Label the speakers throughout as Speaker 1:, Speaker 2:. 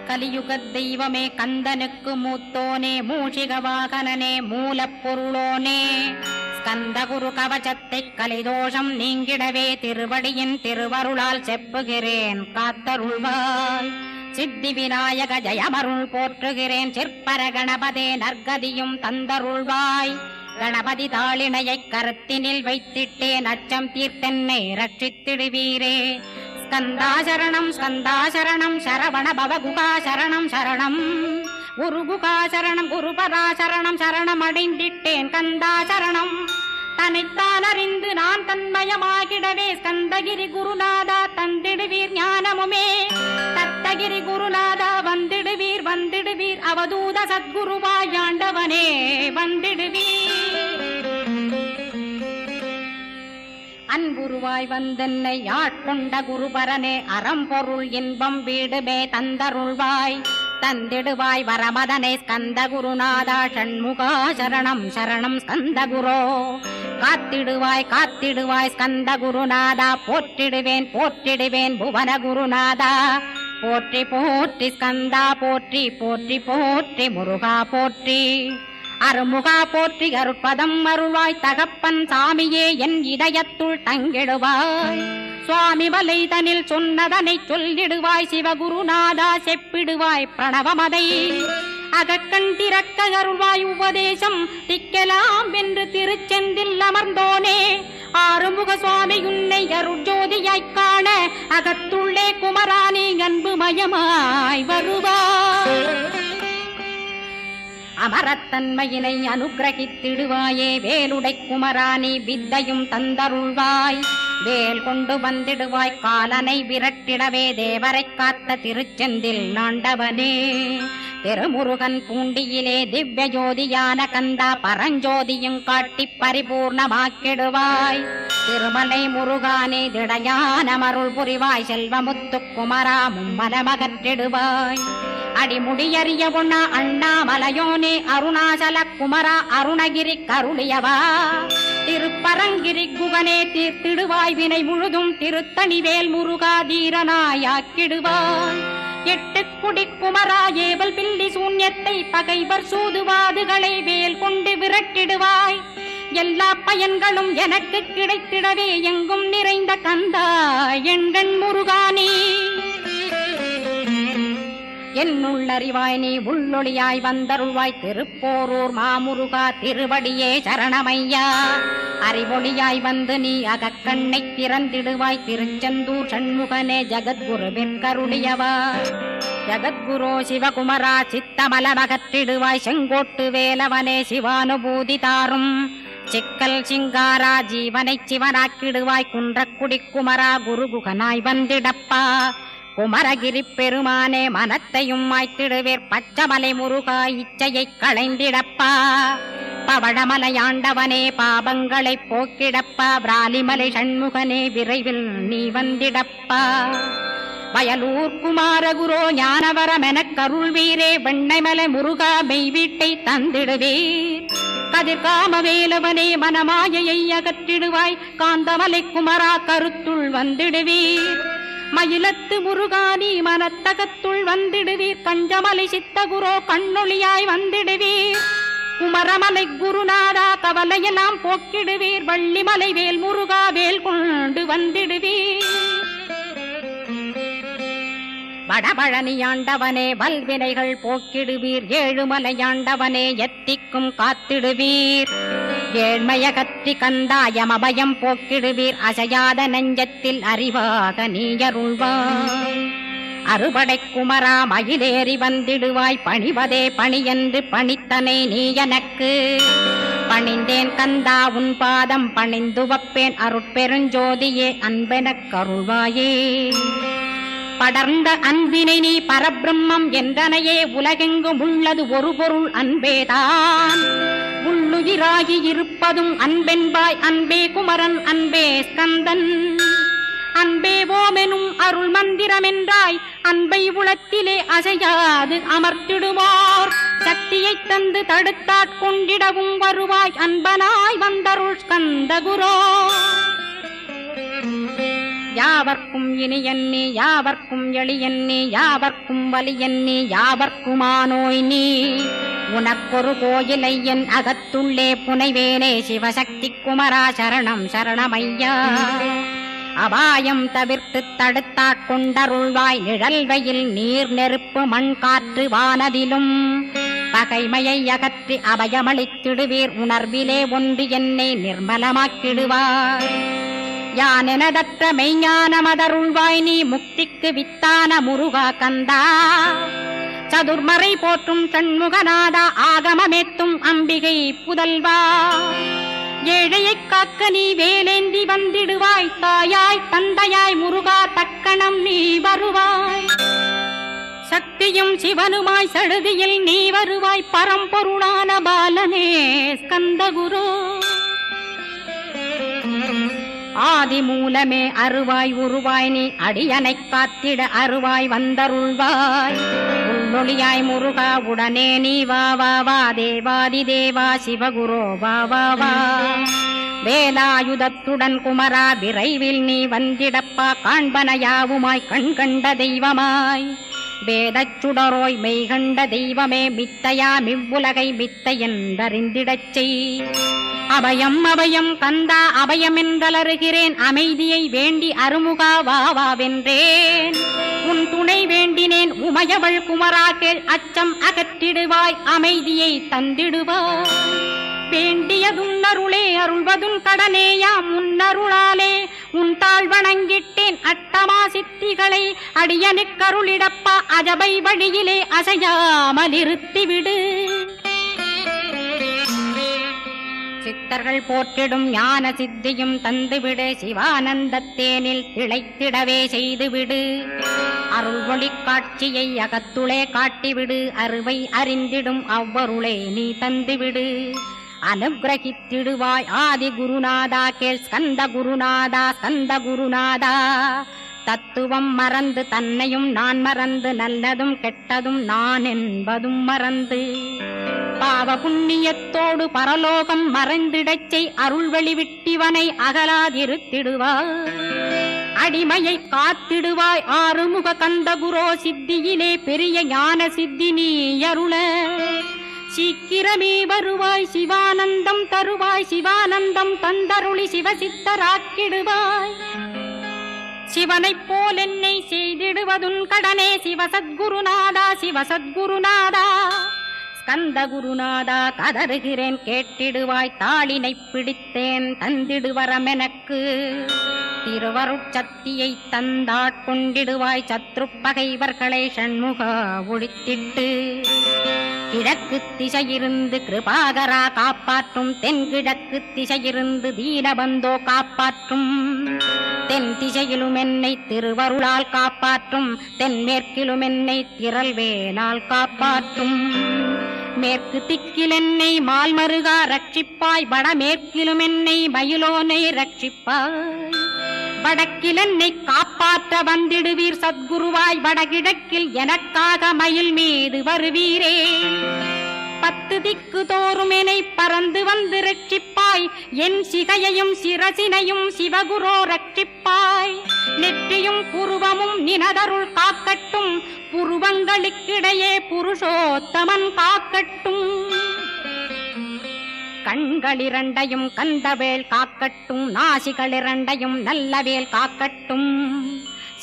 Speaker 1: கலியுக தெய்வமே கந்தனுக்கு மூத்தோனே மூஷிக வாகனனே மூலப்பொருளோனே ஸ்கந்தகுரு கவசத்தை கலிதோஷம் நீங்கிடவே திருவடியின் திருவருளால் செப்புகிறேன் காத்தருள்வாய். சித்தி விநாயக ஜயமருள் போற்றுகிறேன் சிற்பர கணபதே நற்கதியும் தந்தருள்வாய். கணபதி தாளினையை கருத்தினில் வைத்திட்டேன் அச்சம் தீர்த்தென்னை ரட்சித்திடுவீரே. ஸ்கந்தாசரணம் ஸ்கந்தாசரணம் சரவண பவகுகாசரணம் சரணம் குருகுகாசரணம் குருபராசரணம் சரணம் அடைந்திட்டேன் கந்தாசரணம். தன்னைத்தான் அறிந்து நான் தன்மயமாகிடவே ஸ்கந்தகிரி குருநாதா தந்திடுவீர் ஞானமுமே. தத்தகிரி குருநாதா வந்திடுவீர் வந்திடுவீர் அவதூத சத்குருவாயாண்டவனே வந்திடுவீர். அன்புருவாய் வந்தென்னை ஆட்கொண்ட குருபரனே அறம்பொருள் இன்பம் வீடுமே தந்தருள்வாய். தந்திடுவாய் வரமதனை ஸ்கந்த குருநாதா ஷண்முகா சரணம் சரணம் ஸ்கந்த குரோ. காத்திடுவாய் காத்திடுவாய் ஸ்கந்த குருநாதா போற்றிடுவேன் போற்றிடுவேன் புவன குருநாதா. போற்றி போற்றி ஸ்கந்தா போற்றி போற்றி போற்றி முருகா போற்றி. அருமுகா போற்றி அருட்பதம் அருள்வாய் தகப்பன் சாமியே என் இதயத்துள் தங்கிடுவாய். சுவாமி வலைதனில் சொன்னதனை சொல்லிடுவாய் சிவகுருநாதா செப்பிடுவாய் பிரணவமதை. அகக்கண் திறக்க அருள்வாய் உபதேசம் திக்கலாம் என்று திருச்செந்தில் அமர்ந்தோனே. ஆறுமுக சுவாமி உன்னை அருட்ஜோதியாய்க் காண அகத்துள்ளே குமரானி அன்புமயமாய் வருவாய். அமரத்தன்மையினை அனுகிரகித்திடுவாயே வேலுடை குமராணி வித்தையும் தந்தருள்வாய். வேல் கொண்டு வந்திடுவாய் காலனை விரட்டிடவே தேவரை காத்த திருச்செந்தில் நாண்டவனே. திருமுருகன் பூண்டியிலே திவ்ய ஜோதியான கந்தா பரஞ்சோதியும் காட்டி பரிபூர்ணமாக்கிடுவாய். திருமலை முருகானே திடையான மருள் புரிவாய் செல்வமுத்து குமரா மும்மலமகற்றிடுவாய். அடிமுடியறிய உண்ணா அண்ணாமலையோனே அருணாசல குமரா அருணகிரி கருளியவா. திருப்பரங்கிரி குகனே தீர்த்திடுவாய் வினை முழுதும் திருத்தணிவேல் முருகா தீரனாயாக்கிடுவாய். எட்டு குடி குமரா ஏவல் பில்லி சூன்யத்தை பகைவர் சூதுவாதுகளை வேல் கொண்டு விரட்டிடுவாய். எல்லா பயன்களும் எனக்கு கிடைத்திடவே எங்கும் நிறைந்த கந்தா எண்கண் முருகானே. என்னுள்ளறிவாய் நீ உள்ளொளியாய் வந்தருள்வாய் திருப்போரூர் மாமுருகா திருவடியே சரணமையா. அறிவொளியாய் வந்து நீ அகக்கண்ணை திறந்திடுவாய் திருச்செந்தூர் சண்முகனே ஜகத்குருவின் கருளியவா. ஜகத்குரோ சிவகுமரா சித்தமலமகற்றிடுவாய் செங்கோட்டு வேலவனே சிவானுபூதி தாரும். சிக்கல் சிங்காரா ஜீவனை சிவனாக்கிடுவாய் குன்றக்குடி குமரா குருகுகனாய் வந்திடப்பா. குமரகிரி பெருமானே மனத்தையும் மாய்த்திடுவேர் பச்சமலை முருகா இச்சையை களைந்திடப்பா. பவழமலையாண்டவனே பாபங்களை போக்கிடப்பா. பிராலிமலை சண்முகனே விரைவில் நீ வந்திடப்பா. வயலூர் குமாரகுரோ ஞானவரமெனக் கருள்வீரே வெண்ணைமலை முருகா மெய் வீட்டை தந்திடுவீர். கதிர்காம வேலவனே மனமாயையை அகற்றிடுவாய் காந்தமலை குமரா கருத்துள் வந்திடுவீர். மயிலத்து முருகானி மனத்தகத்துள் வந்திடுவீர். கஞ்சமலை சித்தகுரோ கண்ணொளியாய் வந்திடுவீர். குமரமலை குருநாதா கவலையெல்லாம் போக்கிடுவீர். வள்ளிமலை வேல் முருகா வேல் கொண்டு வந்திடுவீர். வடபழனியாண்டவனே வல்வினைகள் போக்கிடுவீர். ஏழுமலையாண்டவனே எத்திக்கும் காத்திடுவீர். ஏழ்மையகற்றி கந்தாயம் அபயம் போக்கிடுவீர். அசையாத நெஞ்சத்தில் அறிவாக நீயருள்வாய். அறுபடை குமரா மயிலேறி வந்திடுவாய். பணிவதே பணியென்று பணித்தனை நீ எனக்கு. பணிந்தேன் கந்தா உன் பாதம் பணிந்து வப்பேன் அருட்பெருஞ்சோதியே அன்பெனக் கருள்வாயே. படர்ந்த அன்பினை நீ பரபிரம்மம் என்றனையே உலகெங்கும் உள்ளது ஒரு பொருள் அன்பேதான். உள்ளுயிராகி இருப்பதும் அன்பென்பாய் அன்பே குமரன் அன்பே ஸ்கந்தன். அன்பே ஓமெனும் அருள் மந்திரமென்றாய் அன்பை உளத்திலே அசையாது அமர்த்திடுவார். சக்தியை தந்து தடுத்தாட்கொண்டிடவும் வருவாய் அன்பனாய் வந்தருள் ஸ்கந்த குரோ. யா யாவர்க்கும் இனியன்னி யாவர்க்கும் எளியன்னி யாவர்க்கும் வலியன்னி யாவர்க்குமானோய் நீ உனக்கொரு கோயிலை என் அகத்துள்ளே புனைவேனே சிவசக்தி குமரா சரணம் சரணமையா அபாயம் தவிர்த்து தடுத்தாட்கொண்டருள்வாய் நிழல்வையில் நீர் நெருப்பு மண் காற்று வானதிலும் பகைமையை அகற்றி அபயமளித்திடுவீர் உணர்விலே ஒன்று என்னை நிர்மலமாக்கிடுவார் யானெனதற்ற மெய்ஞானமதருள்வாய் நீ முக்திக்கு வித்தான முருகா கந்தா சதுர்மறை போற்றும் சண்முகநாதா ஆகமமேத்தும் அம்பிகை புதல்வா ஏழையைக் காக்க நீ வேலேந்தி வந்திடுவாய் தாயாய் தந்தையாய் முருகா தக்கணம் நீ வருவாய் சக்தியும் சிவனுமாய் சடுதியில் நீ வருவாய் பரம்பொருளான பாலனே ஸ்கந்தகுரு ஆதி மூலமே அருவாய் உருவாய் நீ அடியனைக் காத்திட அருவாய் வந்தருள்வாய் உள்ளொளியாய் முருகா உடனே நீ வா வா வா தேவாதி தேவா சிவகுரோ வா வா வா வேலாயுதத்துடன் குமரா விரைவில் நீ வந்திடப்பா காண்பன யாவுமாய் கண் கண்ட தெய்வமாய் வேதச் சுடரோய் மெய்கண்ட தெய்வமே மித்தையா மிவ்வுலகை மித்தை என்றறிந்திடச் செய் அபயம் அபயம் கந்தா அபயம் என்றலறுகிறேன் அமைதியை வேண்டி அருமுகா வாவென்றேன் உன் துணை வேண்டினேன் உமையவள் குமரா கேள் அச்சம் அகற்றிடுவாய் அமைதியை தந்திடுவாய் வேண்டியதுன்னருளே அருள்வதும் கடனேயா முன்னருளாலே உன் தாழ் வணங்கிட்டேன் அட்டமா சித்திகளை அடியனுக்கருளிடப்பா அஜபை வழியிலே அசையாமலிருத்திவிடு சித்தர்கள் போற்றிடும் ஞான சித்தியும் தந்துவிடு சிவானந்தத்தேனில் திளைத்திடவே செய்துவிடு அருள் ஒளி காட்சியை அகத்துளே காட்டிவிடு அருவை அறிந்திடும் அவ்வருளே நீ தந்துவிடு அனுகிரகித்திடுவாய் ஆதி குருநாதா கேள் ஸ்கந்த குருநாதா ஸ்கந்த குருநாதா தத்துவம் மறந்து தன்னையும் நான் மறந்து நல்லதும் கெட்டதும் நான் என்பதும் மறந்து பாவ புண்ணியத்தோடு பரலோகம் மறைந்திடச்சை அருள் வெளிவிட்டிவனை அகலாதிருத்திடுவாய் அடிமையை காத்திடுவாய் ஆறுமுக கந்தகுரோ சித்தியிலே பெரிய ஞான சித்தி நீ அருள சீக்கிரமே வருவாய் சிவானந்தம் தருவாய் சிவானந்தம் தந்தருளி சிவசித்தராக்கிடுவாய் சிவனைப் போல் என்னை செய்திடுவதுன் கடனே சிவசத்குருநாதா சிவசத்குருநாதா ஸ்கந்த குருநாதா கதறுகிறேன் கேட்டிடுவாய் தாளினை பிடித்தேன் தந்திடுவரமெனக்கு திருவருட்சக்தியை தந்தாட்கொண்டிடுவாய் சத்ரு பகைவர்களை ஷண்முகா ஒழித்திட்டு கிழக்கு திசையிருந்து கிருபாகரா காப்பாற்றும் தென்கிழக்கு திசையிருந்து தீனபந்தோ காப்பாற்றும் தென் திசையிலும் என்னை திருவருளால் காப்பாற்றும் தென்மேற்கிலும் என்னை திரள்வேலால் காப்பாற்றும் மேற்கு திக்கில் என்னை மால்மருகா ரட்சிப்பாய் வடமேற்கிலும் என்னை மயிலோனை ரட்சிப்பாய் வடக்கில் என்னை காப்பாற்ற வந்திடுவீர் சத்குருவாய் வடகிழக்கில் எனக்காக மயில் மீது வருவீரே 10 திக்கு தோறும் என்னை பறந்து வந்து ரட்சிப்பாய் என் சிகையையும் சிரசினையும் சிவகுரோ ரட்சிப்பாய் நெற்றியும் புருவமும் நினதருள் காக்கட்டும் புருவங்களுக்கிடையே புருஷோத்தமன் காக்கட்டும் கண்களிரண்டையும் கந்தவேல் காக்கட்டும் நாசிகளிரண்டையும் நல்லவேல் காக்கட்டும்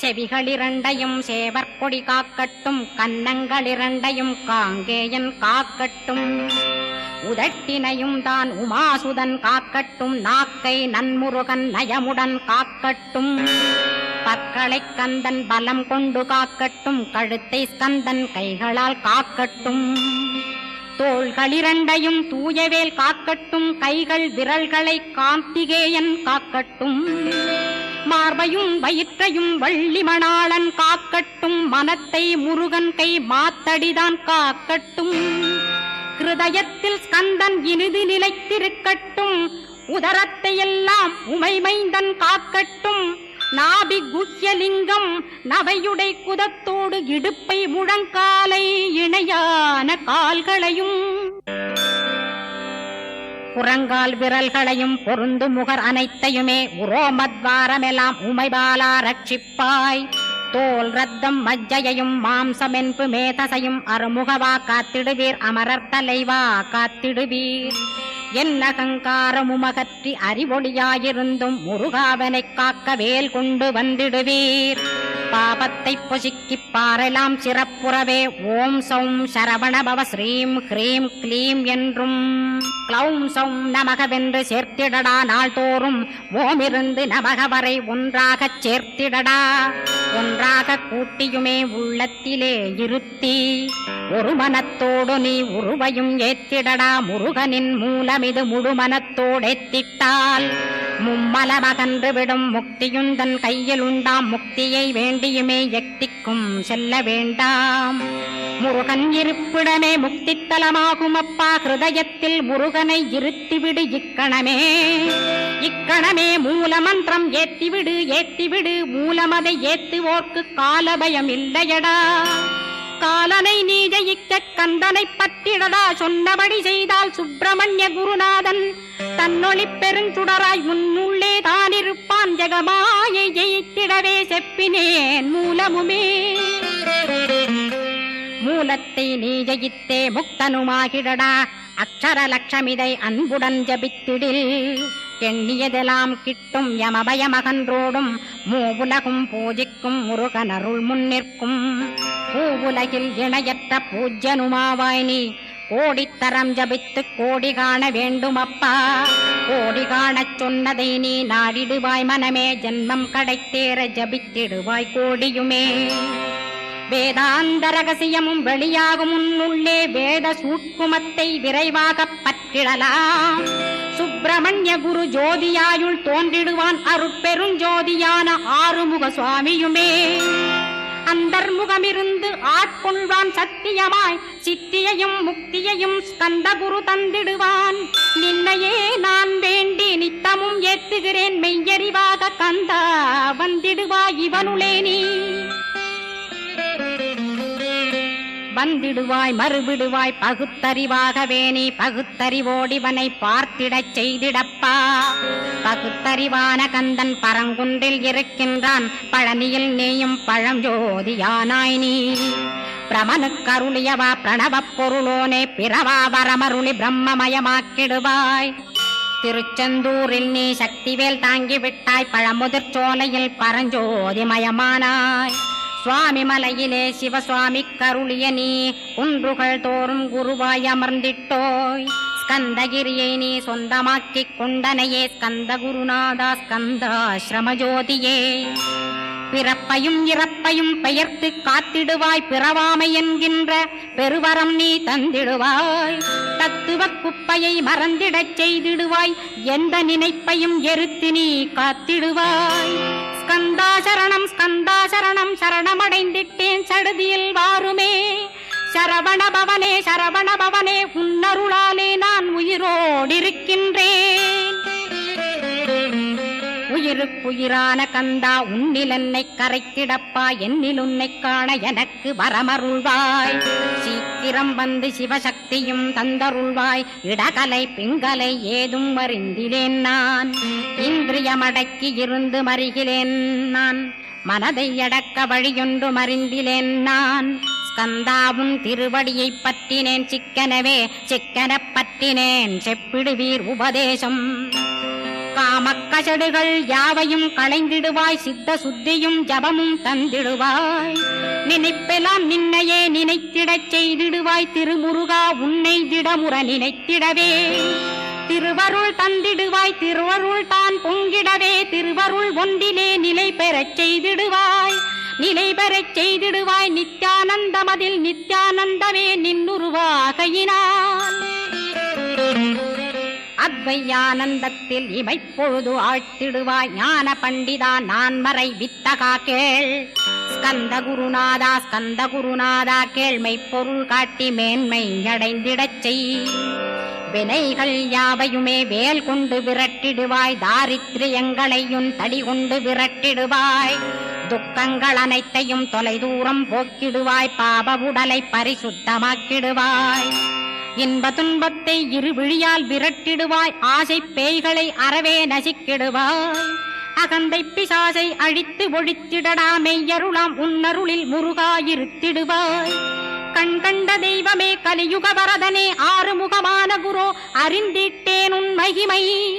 Speaker 1: செவிகளிரண்டையும் சேவற்கொடி காக்கட்டும் கன்னங்களிரண்டையும் காங்கேயன் காக்கட்டும் உதட்டினையும் தான் உமாசுதன் காக்கட்டும் நாக்கை நன்முருகன் நயமுடன் காக்கட்டும் பற்களை கந்தன் பலம் கொண்டு காக்கட்டும் கழுத்தை ஸ்கந்தன் கைகளால் காக்கட்டும் தோள்களிரண்டையும் தூயவேல் காக்கட்டும் கைகள் விரல்களை கார்த்திகேயன் காக்கட்டும் மார்பையும் வயிற்றையும் வள்ளி மணாளன் காக்கட்டும் மனத்தை முருகன் கை மாத்தடிதான் காக்கட்டும் ஹிருதயத்தில் ஸ்கந்தன் இனிது நிலைத்திருக்கட்டும் உதரத்தை எல்லாம் உமைமைந்தன் காக்கட்டும் நாபி குஹ்யலிங்கம் நவையுடை குதத்தோடு இடுப்பை முழங்காலை இணையான கால்களையும் புறங்கால் விரல்களையும் பொருந்து முகர் அனைத்தையுமே உரோமத்வாரமெல்லாம் உமைபாலா ரட்சிப்பாய். தோல் ரத்தம் மஜ்ஜையையும் மாம்சமென்பு மேதசையும் அருமுகவா காத்திடுவீர். அமரர் தலைவா காத்திடுவீர். என் அகங்காரமுமகற்றி அறிவொளியாயிருந்தும் முருகாவனைக் காக்க வேல் கொண்டு வந்திடுவீர். பாபத்தை பொசுக்கிப் பாரெலாம் சிறப்புறவே ஓம் சௌம் சரவணபவ ஸ்ரீம் ஹ்ரீம் க்ளீம் என்றும் க்ளௌம் சௌம் நமகவென்று சேர்த்திடடா. நாள்தோறும் ஓமிருந்து நமக வரை ஒன்றாகச் சேர்த்திடடா. ஒன்றாக கூட்டியுமே உள்ளத்திலே இருத்தி ஒரு மனத்தோடு நீ உருவையும் ஏத்திடடா. முருகனின் மூலமிது முழு மனத்தோடேத்திட்டால் மும்மலமகன்று விடும். முக்தியுந்தன் கையில் உண்டாம். முக்தியை வேண்டியுமே எக்திக்கும் செல்ல வேண்டாம். முருகன் இருப்பிடமே முக்தித்தலமாகும் அப்பா. ஹிருதயத்தில் முருகனை இருத்திவிடு இக்கணமே. இக்கணமே மூலமந்திரம் ஏத்திவிடு ஏத்திவிடு. மூலமதை ஏத்துவோர்க்கு காலபயம் இல்லையடா. காலனை நீ ஜெயிக்க கந்தனை பற்றிடடா. சொன்னபடி செய்தால் சுப்பிரமணிய குருநாதன் தன்னொளி பெருஞ்சுடராய் முன்னுள்ளே தானிருப்பான். ஜெகமாயை ஜெயித்திடவே செப்பினேன் மூலமுமே. மூலத்தை நீ ஜெயித்தே முக்தனுமாகிடடா. அக்ஷர லட்சமிதை அன்புடன் ஜபித்திடில் எண்ணியதெல்லாம் கிட்டும். யமபயமகன்றோடும் மூவுலகும் பூஜிக்கும் முருகனருள் முன்னிற்கும். பூவுலகில் இணையற்ற பூஜ்யனுமாவாய் நீ. கோடித்தரம் ஜபித்து கோடி காண வேண்டுமப்பா. கோடி காணச் சொன்னதை நீ நாடிடுவாய் மனமே. ஜென்மம் கடைத்தேற ஜபித்திடுவாய் கோடியுமே. வேதாந்த ரகசியமும் வெளியாகும் உன்னுள்ளே. வேத சூட்குமத்தை விரைவாகப் பற்றிடலாம். சுப்பிரமணிய குரு ஜோதியாயுள் தோன்றிடுவான். அருட்பெருஞ்சோதியான ஆறுமுக சுவாமியுமே. அந்தர்முகமிருந்து ஆட்கொள்வான் சத்தியமாய். சித்தியையும் முக்தியையும் ஸ்கந்த குரு தந்திடுவான். நின்னையே நான் வேண்டி நித்தமும் ஏத்துகிறேன் மெய்யறிவாக. கந்தா வந்திடுவாய் இவனுளே நீ. வந்திடுவாய் மறுவிடுவாய் பகுத்தறிவாகவே நீ. பகுத்தறிவோடிவனை பார்த்திடச் செய்திடப்பா. பகுத்தறிவான கந்தன் பரங்குன்றில் இருக்கின்றான். பழனியில் நீயும் பழஞ்சோதியானாய் நீ. பிரமனுக்கருளியவா பிரணவப் பொருளோனே. பிறவா வரமருளி பிரம்மமயமாக்கிடுவாய். திருச்செந்தூரில் நீ சக்திவேல் தாங்கிவிட்டாய். பழமுதிர் சோலையில் பரஞ்சோதிமயமானாய். சுவாமி மலையிலே சிவசுவாமி கருளிய நீ. குன்றுகள் தோறும் குருவாய் அமர்ந்திட்டோய். ஸ்கந்தகிரியை நீ சொந்தமாக்கிக் கொண்டனையே. ஸ்கந்த குருநாதா ஸ்கந்தாஸ்ரமஜோதியே. பிறப்பையும் இறப்பையும் பெயர்த்து காத்திடுவாய். பிறவாமை என்கின்ற பெருவரம் நீ தந்திடுவாய். தத்துவ குப்பையை மறந்திடச் செய்திடுவாய். எந்த நினைப்பையும் எரித்து நீ காத்திடுவாய். ஸ்கந்தா சரணம் ஸ்கந்தா சரணம். சரணமடைந்திட்டேன் சடுதியில் வாருமே. சரவண பவனே சரவண பவனே. உன்னருளாலே நான் உயிரோடிருக்கின்றேன். உயிருக்குயிரான கந்தா உன்னில் என்னை கரைத்திடப்பா. என்னில் உன்னை காண எனக்கு வரமருள்வாய். சீக்கிரம் வந்து சிவசக்தியும் தந்தருள்வாய். இடகலை பிங்கலை ஏதும் அறிந்திலேன் நான். இந்திரியமடக்கி இருந்து மறிகிலேன் நான். மனதை அடக்க வழியொன்று மறிந்திலேன் நான். ஸ்கந்தாவும் திருவடியை பற்றினேன் சிக்கனவே. சிக்கனப் பற்றினேன் செப்பிடுவீர் உபதேசம். காமக்கசடுகள் யாவையும் களைந்திடுவாய். சித்த சுத்தியும் ஜபமும் தந்திடுவாய். நினைப்பெல்லாம் நின்னையே நினைத்திடச் செய்திடுவாய். திருமுருகா உன்னை திடமுற நினைத்திடவே திருவருள் தந்திடுவாய். திருவருள் தான் பொங்கிடவே திருவருள் ஒன்றிலே நிலை பெறச் செய்திடுவாய். நிலை பெறச் செய்திடுவாய். நித்யானந்தமதில் நித்யானந்தமே நின்னுருவாகையினான். அத்வையானந்தத்தில் இமைப்பொழுது ஆழ்த்திடுவாய். ஞான பண்டிதா நான் மறை வித்தகா கேள். ஸ்கந்த குருநாதா கேள்மை பொருள் காட்டி மேன்மை அடைந்திடச் செய். வினைகள் யாவையுமே வேல் கொண்டு விரட்டிடுவாய். தாரித்ரியங்களையும் தடி கொண்டு விரட்டிடுவாய். துக்கங்கள் அனைத்தையும் தொலை தூரம் போக்கிடுவாய். பாப உடலை பரிசுத்தமாக்கிடுவாய். இன்ப துன்பத்தை இருவிழியால் விரட்டிடுவாய். ஆசை பேய்களை அறவே நசிக்கிடுவாய். அகந்தை பிசாசை அழித்து ஒழித்திடடா. மெய்யருளாம் உன்னருளில் முருகாயிருத்திடுவாய். கண் கண்ட தெய்வமே கலியுக வரதனே ஆறுமுகமான குரோ அறிந்திட்டேன் உன் மகிமை.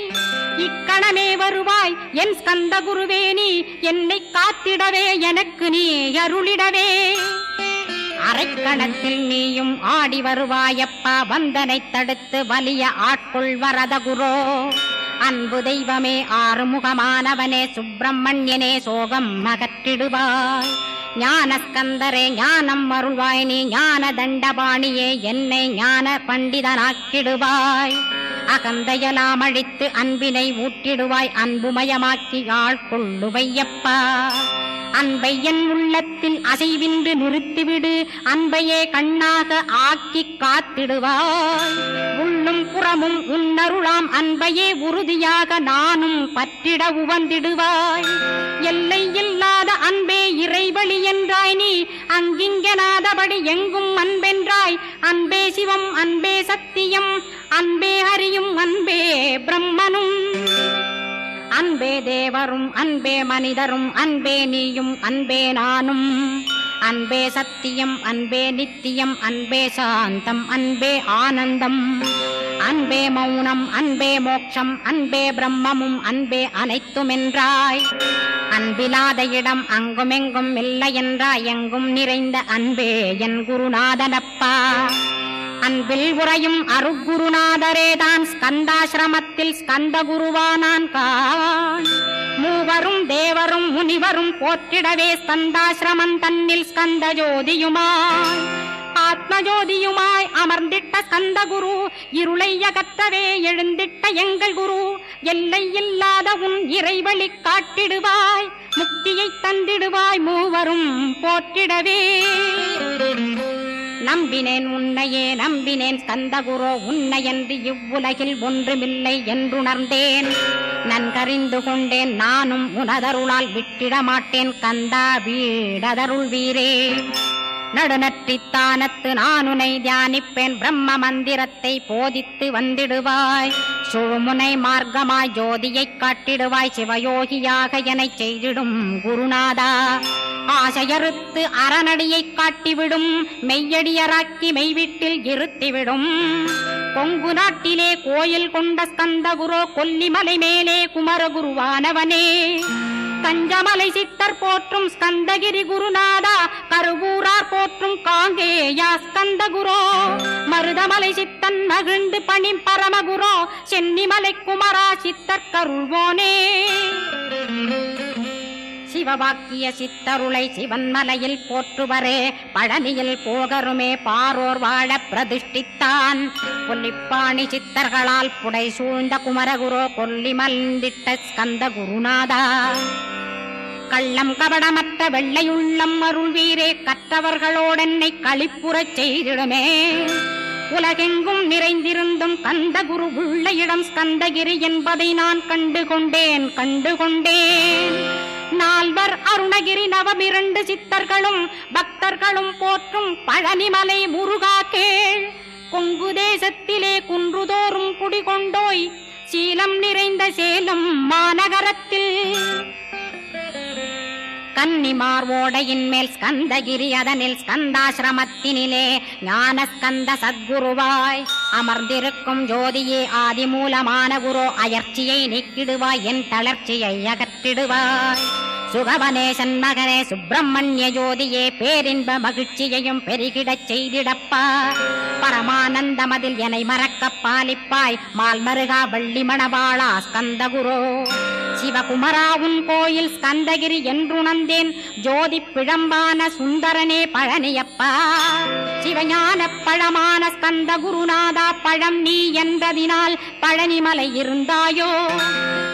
Speaker 1: இக்கணமே வருவாய் என் ஸ்கந்த குருவே. நீ என்னை காத்திடவே எனக்கு நீ அருளிடவே. அரைக்கணத்தில் நீயும் ஆடி வருவாயப்பா. வந்தனை தடுத்து வலிய ஆட்கொள் வரத குரோ. அன்பு தெய்வமே ஆறுமுகமானவனே சுப்பிரமணியனே சோகம் அகற்றிடுவாய். ஞானஸ்கந்தரே ஞானம் அருள்வாய். நீ ஞான தண்டபாணியே என்னை ஞான பண்டிதனாக்கிடுவாய். அகந்தையலாம் அழித்து அன்பினை ஊட்டிடுவாய். அன்புமயமாக்கி ஆட்கொள்ளுவையப்பா. அன்பை என் உள்ளத்தில் அசைவின்று நிறுத்திவிடு. அன்பையே கண்ணாக ஆக்கி காத்திடுவாய். உள்ளும் புறமும் உன்னருளாம் அன்பையே உறுதியாக நானும் பற்றிட உவந்திடுவாய். எல்லை இல்லாத அன்பே இறைவழி என்றாய். நீ அங்கிங்கனாதபடி எங்கும் அன்பென்றாய். அன்பே சிவம் அன்பே சத்தியம் அன்பே ஹரியும் அன்பே பிரம்மனும். அன்பே தேவரும் அன்பே மனிதரும் அன்பே நீயும் அன்பே நானும். அன்பே சத்தியம் அன்பே நித்தியம் அன்பே சாந்தம் அன்பே ஆனந்தம். அன்பே மௌனம் அன்பே மோட்சம் அன்பே பிரம்மமும் அன்பே அனைத்துமென்றாய். அன்பிலாத இடம் அங்குமெங்கும் இல்லை என்றாய். எங்கும் நிறைந்த அன்பே என் குருநாதனப்பா. அன்பில் உறையும் அருகுருநாதரேதான் ஸ்கந்தாசிரமத்தில் ஸ்கந்த குருவானான் கான். மூவரும் தேவரும் முனிவரும் போற்றிடவே ஸ்கந்தாசிரமம் தன்னில் ஸ்கந்த ஜோதியுமாய் ஆத்மஜோதியுமாய் அமர்ந்திட்ட ஸ்கந்த குரு. இருளை அகற்றவே எழுந்திட்ட எங்கள் குரு. எல்லை இல்லாத உன் இறைவழி காட்டிடுவாய். முக்தியை தந்திடுவாய் மூவரும் போற்றிடவே. நம்பினேன் உன்னையே நம்பினேன் ஸ்கந்தகுரோ. உன்னையன்றி இவ்வுலகில் ஒன்றுமில்லை என்றுணர்ந்தேன். நன்கறிந்து கொண்டேன் நானும் உனதருளால் விட்டிட மாட்டேன். கந்தா வீடதருள் வீரே. நடுநற்றித்தானத்து நானுனை தியானிப்பேன். பிரம்ம மந்திரத்தை போதித்து வந்திடுவாய். சுழுமுனை மார்க்கமாய் ஜோதியைக் காட்டிடுவாய். சிவயோகியாக எனச் செய்திடும் குருநாதா. ஆசையறுத்து அறநடியை காட்டிவிடும். மெய்யடியராக்கி மெய்வீட்டில் இருத்திவிடும். கொங்கு நாட்டிலே கோயில் கொண்ட ஸ்கந்தகுரோ. கொல்லிமலை மேலே குமரகுருவானவனே. கஞ்சமலை சித்தர் போற்றும் ஸ்கந்தகிரி குருநாதா. கருவூரார் போற்றும் காங்கேயா ஸ்கந்தகுரோ. மருதமலை சித்தன் மகிழ்ந்து பணி பரமகுரோ. சென்னிமலை குமரா சித்தர் கருள்வோனே. சிவவாக்கிய சித்தருளை சிவன்மலையில் போற்றுவரே. பழனியில் போகருமே பாரோர் வாழ பிரதிஷ்டித்தான். கொல்லிப்பாணி சித்தர்களால் புடை சூழ்ந்த குமரகுரோ. கொல்லி மல்ந்திட்ட ஸ்கந்த குருநாதா. கள்ளம் கபடமற்ற வெள்ளையுள்ளம் அருள் வீரே. கற்றவர்களோடென்னை களிப்புறச் செய்திடுமே. உலகெங்கும் நிறைந்திருந்தும் கந்த குரு உள்ள இடம் ஸ்கந்தகிரி என்பதை நான் கண்டுகொண்டேன். நால்வர் அருணகிரி நவமிரண்டு சித்தர்களும் பக்தர்களும் போற்றும் பழனிமலை முருகா கேள். கொங்கு தேசத்திலே குன்றுதோறும் குடிகொண்டோய். சீலம் நிறைந்த சேலம் மாநகரத்தில் கன்னிமார் ஓடையின் மேல் ஸ்கந்தகிரி. அதனில் ஸ்கந்தாசிரமத்தினிலே ஞான ஸ்கந்த சத்குருவாய் அமர்ந்திருக்கும் ஜோதியே. ஆதிமூலமான குரு. அயற்சியை நீக்கிடுவாய். என் தளர்ச்சியை அகற்றிடுவாய். சுகவனேசன் மகனே சுப்பிரமணிய ஜோதியே. பேரின்ப மகிழ்ச்சியையும் பெருகிடச் செய்திடப்பா. பரமானந்தமதில் என்னை மறக்க பாலிப்பாய். மால்மருகா வள்ளி மணவாளா ஸ்கந்தகுரோ. சிவகுமரா உன் கோயில் ஸ்கந்தகிரி என்றுணர்ந்தேன். ஜோதி பிழம்பான சுந்தரனே பழனியப்பா. சிவஞான பழமான ஸ்கந்த குருநாதா. பழம் நீ என்றதினால் பழனிமலை இருந்தாயோ.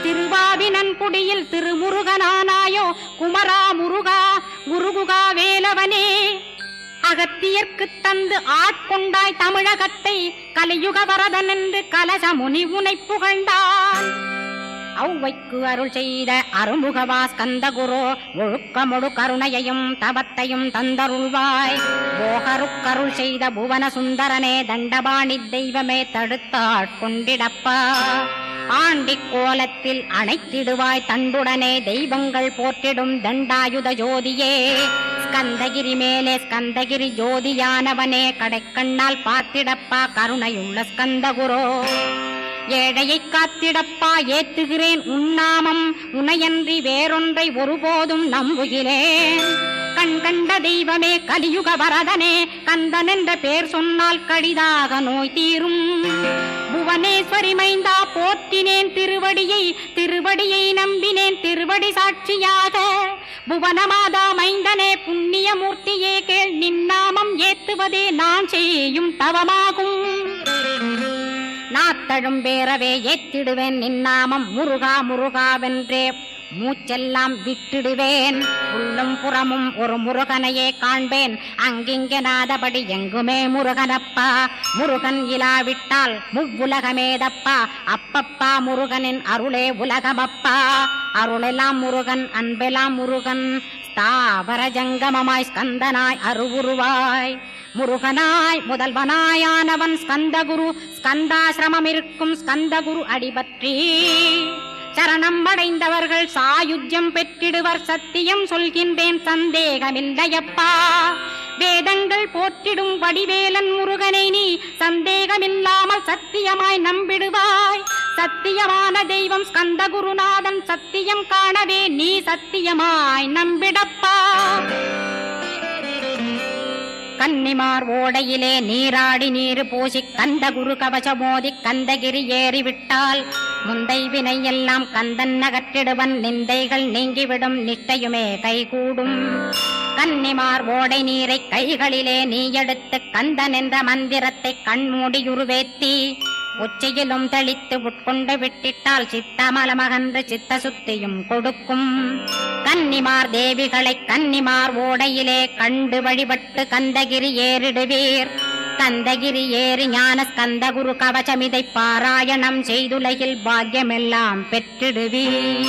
Speaker 1: திருவாவினன் குடியில் திருமுருகனானாயோ. குமரா முருகா குருகுகா வேலவனே. அகத்தியர்க்கு தந்து ஆட்கொண்டாய் தமிழகத்தை. கலியுக வரதன் என்று கலசமுனி உனை புகழ்ந்தான். ஔவைக்கு அருள் செய்த அருமுகவா ஸ்கந்தகுரு ஒழுக்கமொடு கருணையையும் தவத்தையும் தந்தருள்வாய். போகருக்கருள் செய்த புவன சுந்தரனே தண்டபாணி தெய்வமே தடுத்தாட்கொண்டிடப்பா. ஆண்டி கோலத்தில் அணைத்திடுவாய் தண்டுடனே தெய்வங்கள் போற்றிடும் தண்டாயுத ஜோதியே. ஸ்கந்தகிரி மேலே ஸ்கந்தகிரி ஜோதியானவனே கடைக்கண்ணால் பார்த்திடப்பா கருணையுள்ள ஸ்கந்தகுரு. ஏழையை காத்திடப்பா ஏத்துகிறேன் உன்னாமம் உனையன்றி வேறொன்றை ஒருபோதும் நம்புகிறேன். கண் கண்ட தெய்வமே கலியுக வரதனே கந்தன் என்ற பேர் சொன்னால் கடிதாக நோய் தீரும். புவனேஸ்வரி மைந்தா போற்றினேன் திருவடியை நம்பினேன் திருவடி சாட்சியாக. புவனமாதா மைந்தனே புண்ணியமூர்த்தியே கேள் நின்னாமம் ஏத்துவதே நான் செய்யும் தவமாகும். நாத்தழும் பேரவே ஏத்திடுவேன் நின்னாமம் முருகா முருகாவென்றே மூச்செல்லாம் விட்டிடுவேன். உள்ளும் புறமும் ஒரு முருகனையே காண்பேன் அங்கிங்கனாதபடி எங்குமே முருகனப்பா. முருகன் இலாவிட்டால் முவ்வுலகமேதப்பா. அப்பப்பா முருகனின் அருளே உலகமப்பா. அருளெல்லாம் முருகன் அன்பெல்லாம் முருகன் ஸ்தாவர ஜங்கமமாய் ஸ்கந்தனாய் அருவுருவாய். முருகனாய் முதல்வனாயானவன் ஸ்கந்தகுரு. ஸ்கந்தாசிரமம் இருக்கும் ஸ்கந்தகுரு அடிபற்றி சரணம் அடைந்தவர்கள் சாயுஜ்யம் பெற்றிடுவர். சத்தியம் சொல்கின்றேன் சந்தேகமில்லையப்பா. வேதங்கள் போற்றிடும் வடிவேலன் முருகனை நீ சந்தேகமில்லாமல் சத்தியமாய் நம்பிடுவாய். சத்தியமான தெய்வம் ஸ்கந்தகுருநாதன் சத்தியம் காணவே நீ சத்தியமாய் நம்பிடப்பா. கன்னிமார் ஓடையிலே நீராடி நீர் பூசி கந்தகுரு கவசமோதி கந்தகிரி ஏறிவிட்டால் முந்தை வினை எல்லாம் கந்தன் நகற்றிடுவன். நிந்தைகள் நீங்கிவிடும் நிஷ்டையுமே கைகூடும். கன்னிமார் ஓடை நீரை கைகளிலே நீ எடுத்து கந்தன் என்ற மந்திரத்தை கண்மூடியுருவேத்தி உச்சியிலும் தெளித்து உட்கொண்டு விட்டிட்டால் சித்தமலமகன்று சித்த சுத்தியும் கொடுக்கும். கன்னிமார் தேவிகளை கன்னிமார் ஓடையிலே கண்டு வழிபட்டு கந்தகிரி ஏறிடுவீர். கந்தகிரி ஏறி ஞான ஸ்கந்தகுரு கவசமிதை பாராயணம் செய்துலகில் பாக்கியமெல்லாம் பெற்றிடுவீர்.